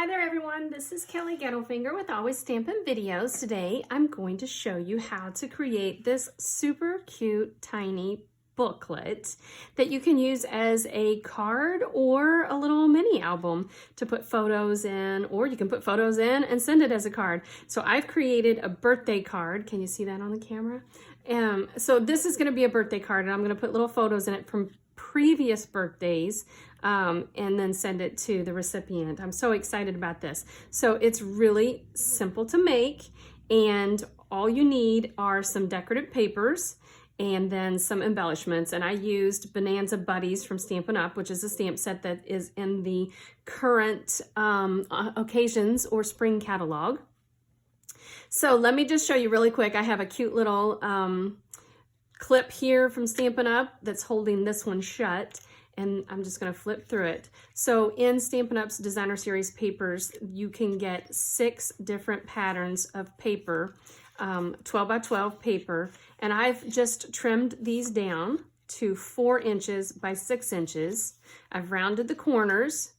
Hi there everyone, this is Kelly Gettelfinger with Always Stampin' Videos. Today I'm going to show you how to create this super cute tiny booklet that you can use as a card or a little mini album to put photos in, or you can put photos in and send it as a card. So I've created a birthday card. Can you see that on the camera? So this is going to be a birthday card, and I'm going to put little photos in it from previous birthdays and then send it to the recipient. I'm so excited about this. So it's really simple to make, and all you need are some decorative papers and then some embellishments. And I used Bonanza Buddies from Stampin' Up, which is a stamp set that is in the current occasions or spring catalog. So let me just show you really quick. I have a cute little clip here from Stampin' Up that's holding this one shut, and I'm just going to flip through it. So in Stampin' Up's Designer Series papers, you can get 6 different patterns of paper, 12 by 12 paper, and I've just trimmed these down to 4 inches by 6 inches. I've rounded the corners,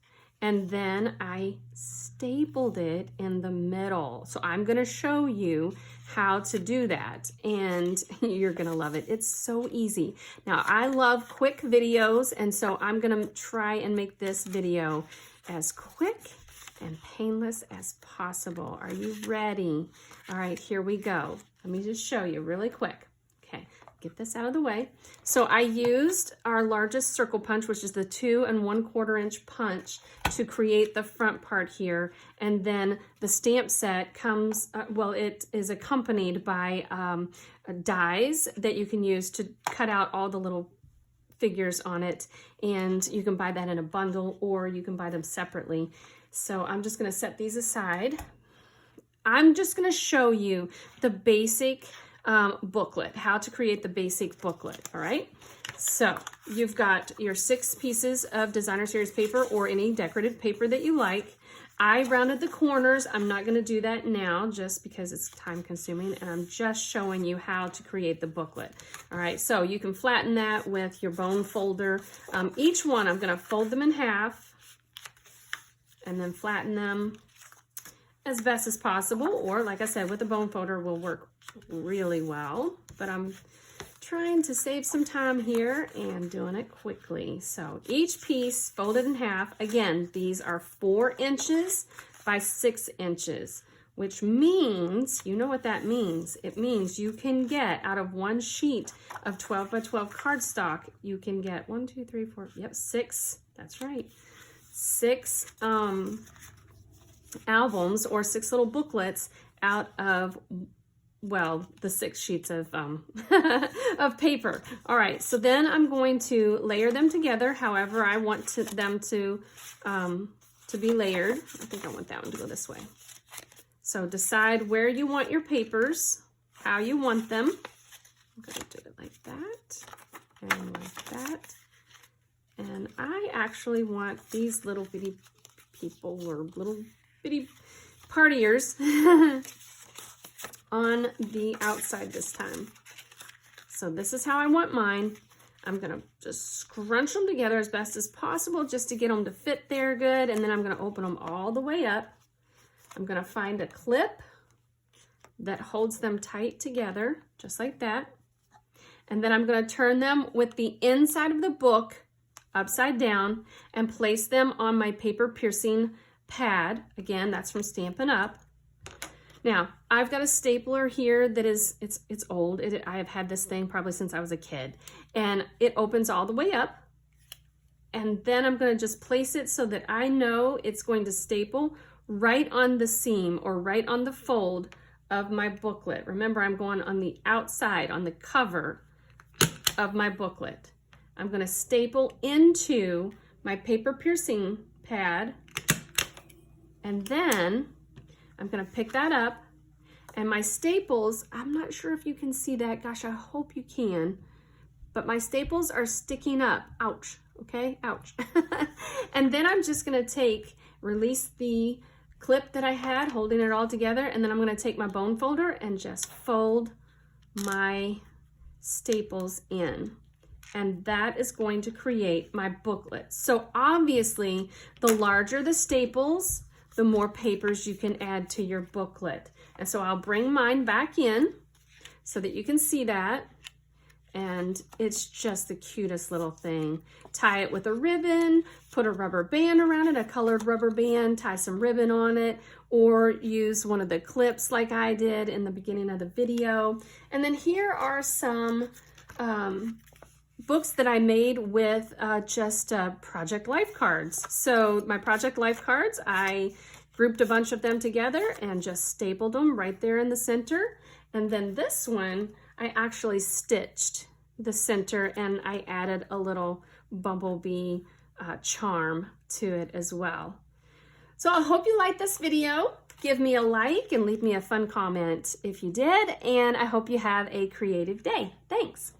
and then I stapled it in the middle. So I'm gonna show you how to do that, and you're gonna love it. It's so easy. Now, I love quick videos, and so I'm gonna try and make this video as quick and painless as possible. Are you ready? All right, here we go. Let me just show you really quick. Okay, get this out of the way. So I used our largest circle punch, which is the 2 1/4 inch punch, to create the front part here. And then the stamp set comes, well, it is accompanied by dies that you can use to cut out all the little figures on it. And you can buy that in a bundle, or you can buy them separately. So I'm just gonna set these aside. I'm just gonna show you the basic booklet, how to create the basic booklet, all right? So you've got your 6 pieces of Designer Series paper or any decorative paper that you like. I rounded the corners. I'm not gonna do that now just because it's time consuming, and I'm just showing you how to create the booklet. All right, so you can flatten that with your bone folder. Each one, I'm gonna fold them in half and then flatten them as best as possible, or like I said, with a bone folder will work really well, but I'm trying to save some time here and doing it quickly. So each piece folded in half. Again, these are 4 inches by 6 inches, which means, you know what that means. It means you can get, out of one sheet of 12 by 12 cardstock, you can get 1, 2, 3, 4, yep, 6, that's right, 6 albums or 6 little booklets out of, well, the 6 sheets of of paper. All right, so then I'm going to layer them together however I want them to be layered. I think I want that one to go this way. So decide where you want your papers, how you want them. I'm gonna do it like that and like that. And I actually want these little bitty people, or little bitty partiers, on the outside this time. So this is how I want mine. I'm gonna just scrunch them together as best as possible just to get them to fit there good, and then I'm gonna open them all the way up. I'm gonna find a clip that holds them tight together, just like that. And then I'm gonna turn them with the inside of the book upside down and place them on my paper piercing pad. Again, that's from Stampin' Up. Now, I've got a stapler here that is, it's old. I have had this thing probably since I was a kid, and it opens all the way up. And then I'm gonna just place it so that I know it's going to staple right on the seam or right on the fold of my booklet. Remember, I'm going on the outside, on the cover of my booklet. I'm gonna staple into my paper piercing pad, and then I'm gonna pick that up, and my staples, I'm not sure if you can see that. Gosh, I hope you can, but my staples are sticking up. Ouch, okay, ouch. And then I'm just gonna release the clip that I had holding it all together, and then I'm gonna take my bone folder and just fold my staples in. And that is going to create my booklet. So obviously, the larger the staples, the more papers you can add to your booklet. And so I'll bring mine back in so that you can see that. And it's just the cutest little thing. Tie it with a ribbon, put a rubber band around it, a colored rubber band, tie some ribbon on it, or use one of the clips like I did in the beginning of the video. And then here are some books that I made with just project life cards. So my project life cards, I grouped a bunch of them together and just stapled them right there in the center. And then this one, I actually stitched the center and I added a little bumblebee charm to it as well. So I hope you liked this video. Give me a like and leave me a fun comment if you did. And I hope you have a creative day. Thanks.